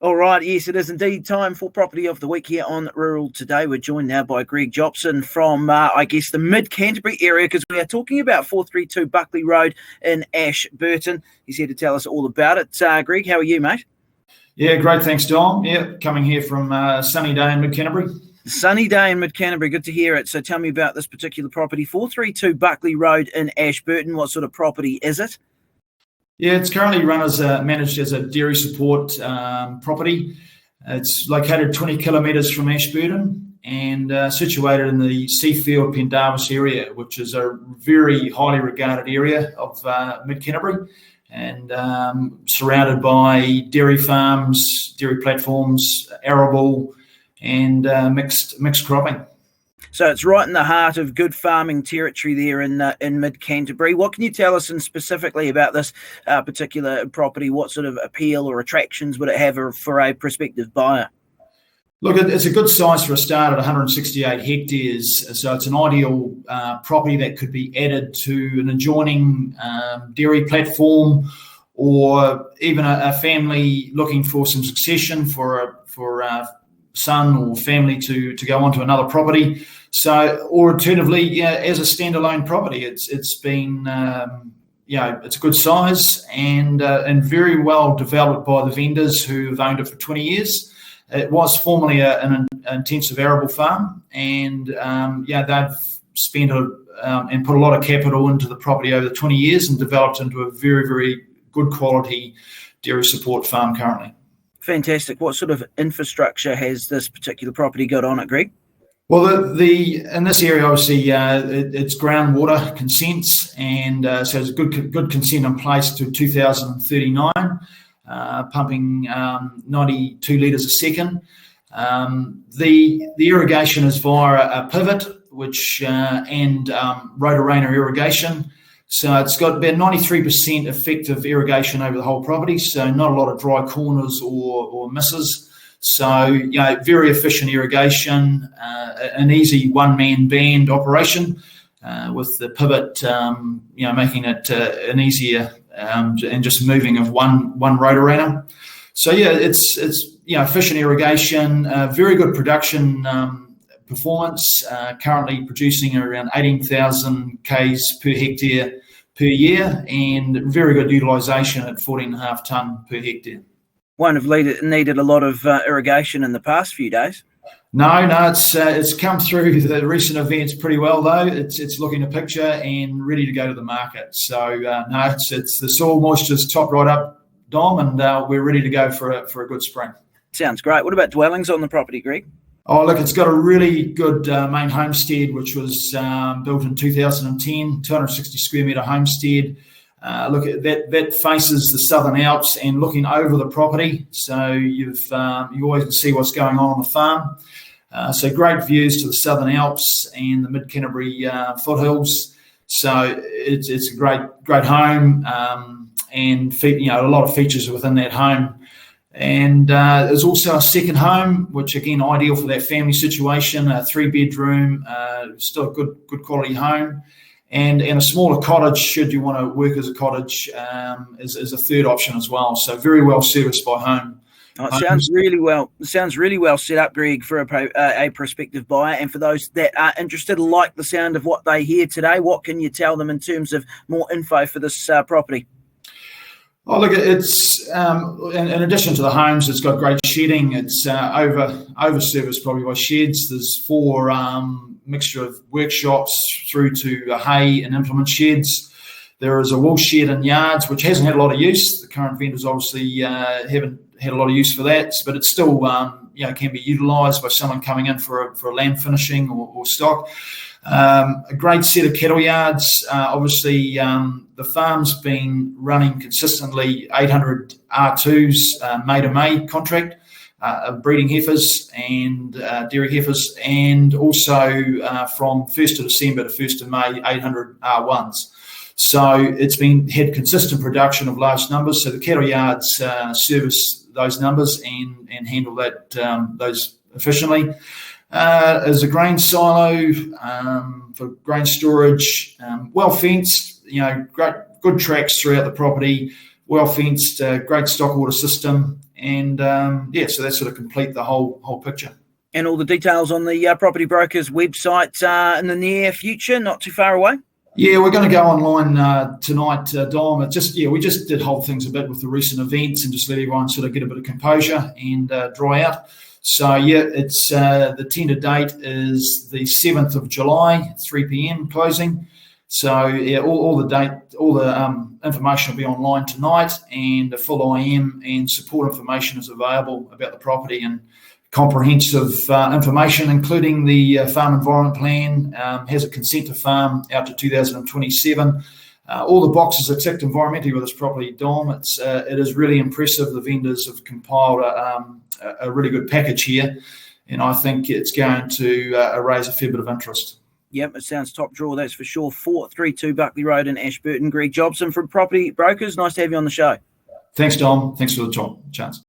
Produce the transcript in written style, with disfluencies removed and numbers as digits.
All right, yes, it is indeed time for Property of the Week here on Rural Today. We're joined now by Greg Jopson from, the mid-Canterbury area, because we are talking about 432 Buckley Road in Ashburton. He's here to tell us all about it. Greg, how are you, mate? Yeah, great, thanks, Dom. Yeah, coming here from sunny day in mid-Canterbury. Sunny day in mid-Canterbury, good to hear it. So tell me about this particular property, 432 Buckley Road in Ashburton. What sort of property is it? Yeah, it's currently managed as a dairy support property. It's located 20 kilometres from Ashburton and situated in the Seafield Pendarvis area, which is a very highly regarded area of mid-Canterbury, and surrounded by dairy farms, dairy platforms, arable, and mixed cropping. So it's right in the heart of good farming territory there in mid-Canterbury. What can you tell us specifically about this particular property? What sort of appeal or attractions would it have for a prospective buyer? Look, it's a good size for a start at 168 hectares. So it's an ideal property that could be added to an adjoining dairy platform, or even a family looking for some succession for a son or family to go onto another property. So, or alternatively, as a standalone property, it's been it's a good size and very well developed by the vendors who have owned it for 20 years. It was formerly an intensive arable farm, and they've spent and put a lot of capital into the property over the 20 years and developed into a very, very good quality dairy support farm currently. Fantastic. What sort of infrastructure has this particular property got on it, Greg? Well, in this area, obviously, it's groundwater consents, and so there's a good consent in place to 2039, pumping 92 litres a second. The irrigation is via a pivot, and Rotorana irrigation. So it's got about 93% effective irrigation over the whole property, so not a lot of dry corners or misses. So, very efficient irrigation, an easy one-man band operation with the pivot, making it an easier and just moving of one Rotorana. So, it's efficient irrigation, very good production performance, currently producing around 18,000 Ks per hectare per year, and very good utilisation at 14.5 tonne per hectare. Won't have needed a lot of irrigation in the past few days. No, it's come through the recent events pretty well though. It's looking a picture and ready to go to the market. So it's the soil moisture's top right up, Dom, and we're ready to go for a good spring. Sounds great. What about dwellings on the property, Greg? Oh, look, it's got a really good main homestead, which was built in 2010, 260 square metre homestead. Look, that faces the Southern Alps and looking over the property, so you always can see what's going on the farm. So great views to the Southern Alps and the Mid-Canterbury foothills. So it's a great home, and a lot of features within that home. And there's also a second home, which again ideal for that family situation, a 3-bedroom, still a good quality home. And a smaller cottage, should you want to work as a cottage, is a third option as well. So very well serviced by home. Oh, it sounds really well set up, Greg, for a prospective buyer. And for those that are interested, like the sound of what they hear today, what can you tell them in terms of more info for this property? Oh, look, it's in addition to the homes, it's got great shedding. It's over-serviced probably by sheds. There's 4 mixture of workshops through to hay and implement sheds. There is a wool shed and yards, which hasn't had a lot of use. The current vendors obviously haven't had a lot of use for that, but it still can be utilised by someone coming in for a lamb finishing or stock. A great set of cattle yards. Obviously, the farm's been running consistently 800 R2s May-to-May contract of breeding heifers and dairy heifers, and also from 1st of December to 1st of May, 800 R1s. So it's had consistent production of large numbers. So the cattle yards service those numbers and handle those efficiently. As a grain silo for grain storage, well fenced, good tracks throughout the property, well fenced, great stock water system, and so that sort of complete the whole picture. And all the details on the Property Brokers website in the near future, not too far away? Yeah, we're going to go online tonight, Dom. We just did hold things a bit with the recent events and just let everyone sort of get a bit of composure and dry out. So it's the tender date is the 7th of July, 3 p.m. closing. So all the information will be online tonight, and the full IM and support information is available about the property, and comprehensive information, including the farm environment plan, has a consent to farm out to 2027. All the boxes are ticked environmentally with this property, Dom. It is really impressive. The vendors have compiled a really good package here, and I think it's going to raise a fair bit of interest. Yep, it sounds top draw, that's for sure. 432 Buckley Road in Ashburton. Greg Jopson from Property Brokers. Nice to have you on the show. Thanks, Dom. Thanks for the chance.